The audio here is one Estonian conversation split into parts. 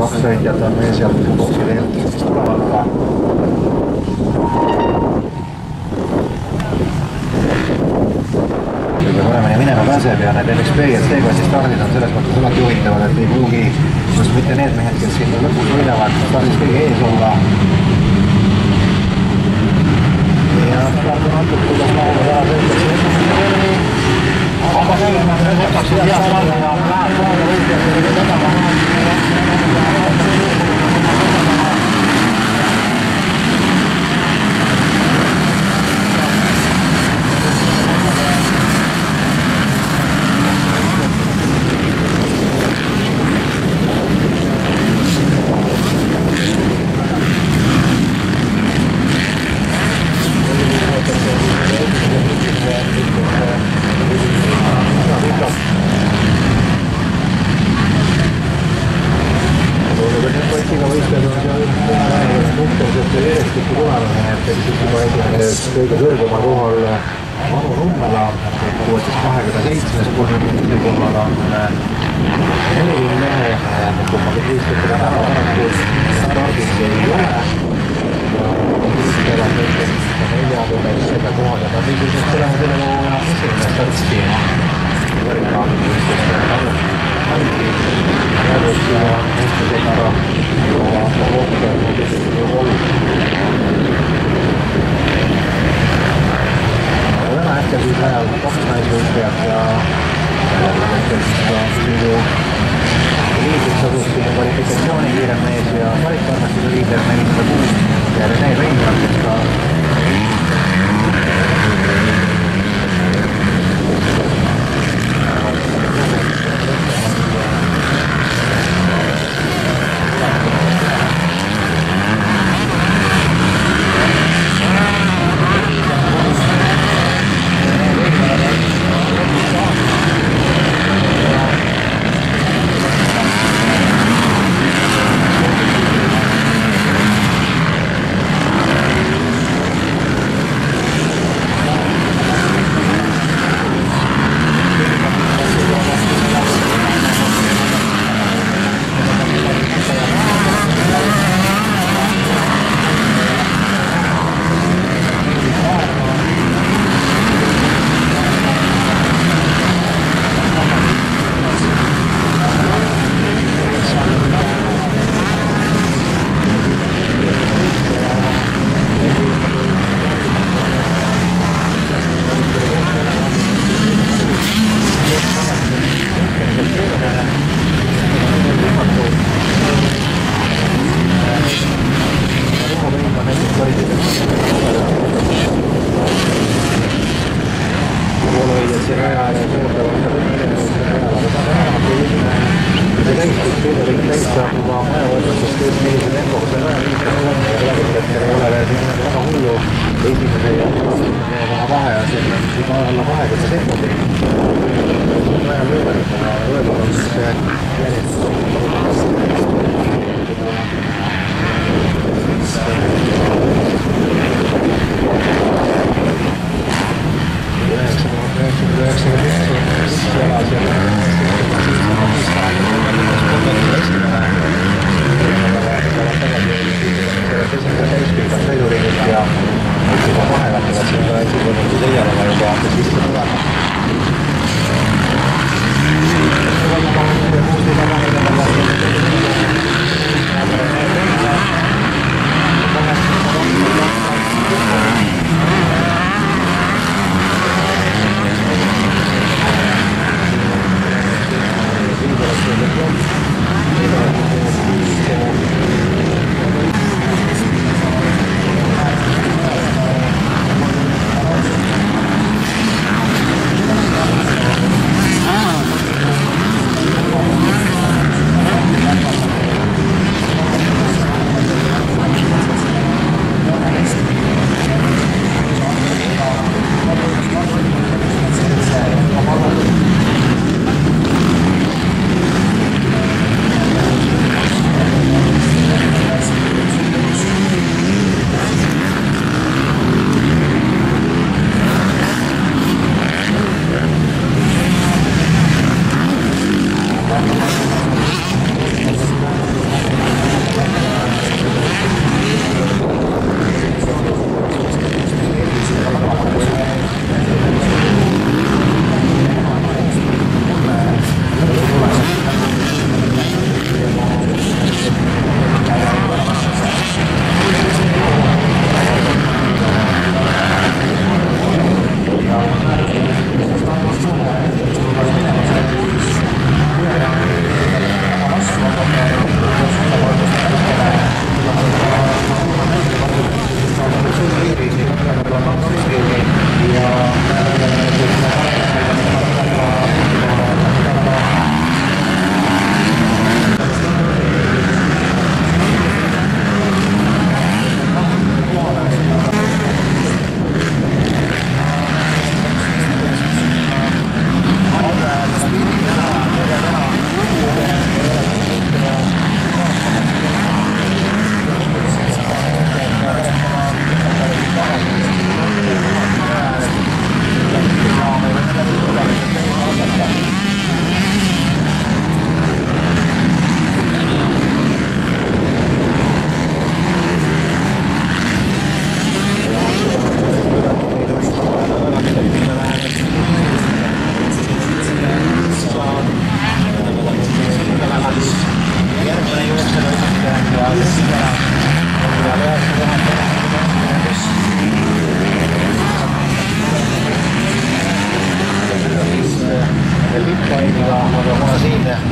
kaks sõitjat on meil sealt boksi teelt tulevad ka. Kõige paremini minema pääseb ja need MXP ja C-klassi stardid on selles mõttes alati huvitavad, et ei pruugi just mitte need mehed, kes siin lõpus võidavad, stardis kõige ees olla. Ja start on antud, kuidas laulu ära sõitakse esimese kõrvi. Aga käima võtaks head sarna ja läheb vaada võitjad ja vedama. Kõige kõrgemal kohal Manu Rummela, 16.27. kohal on Elvin Mehe, kummaga kriistetele täna paraku stardis ei ole. Ja selle kohaga ta liiguselt olema sellele esimene startskiima. Võrgnaamid kriistetele Halki, Järvus ja Eestisega ja Kohta ja hetkel siis ajal kaks naisvõitjat ja liidriks asuski kvalifikatsiooni kiirem mees ja kvaliteetmastuse liider 406 ja Rene Veinrand, kes ka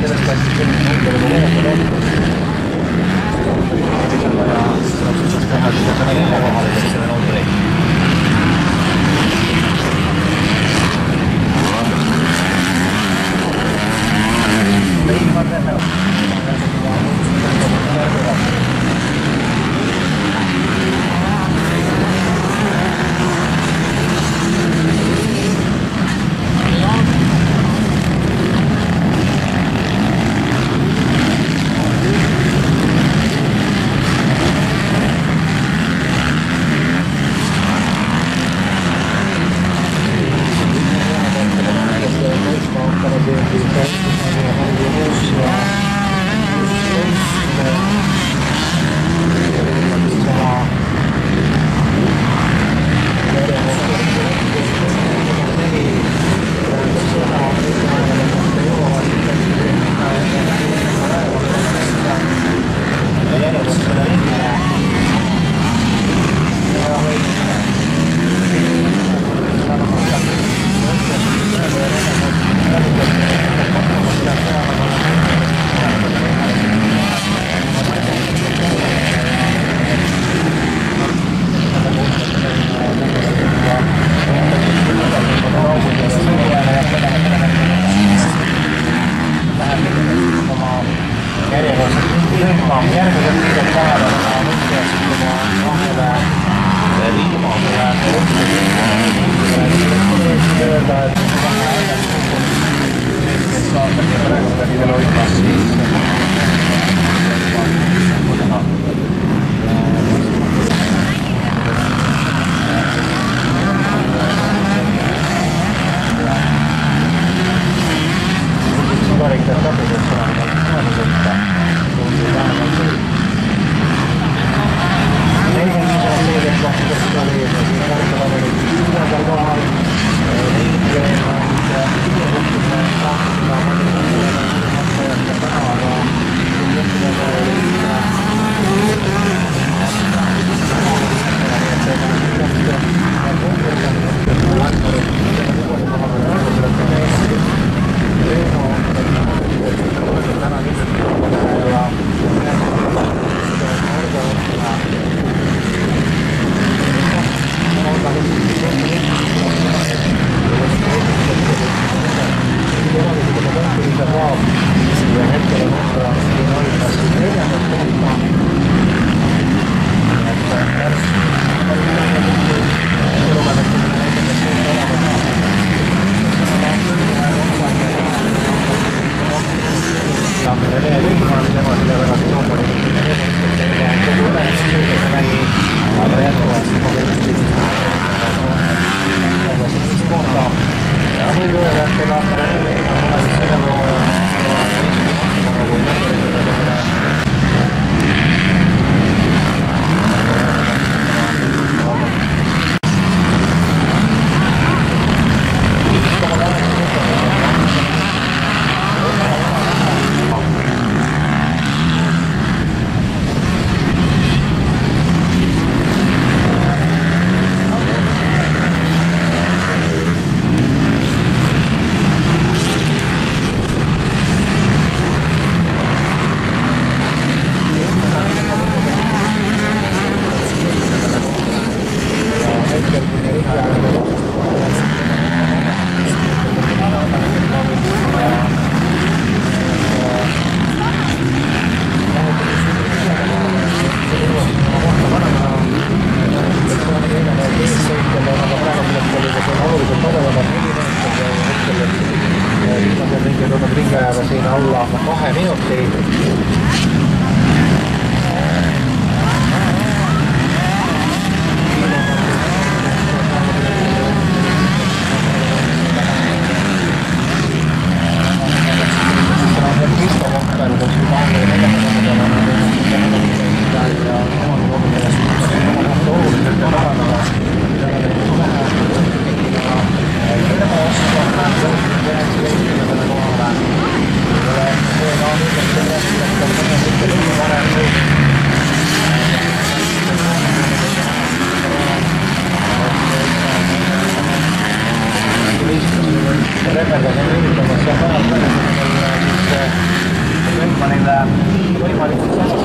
sellest läks küll numbri kogunenud. Otsustas teha seda 4 kohale selle numbri. meil nii võimalikult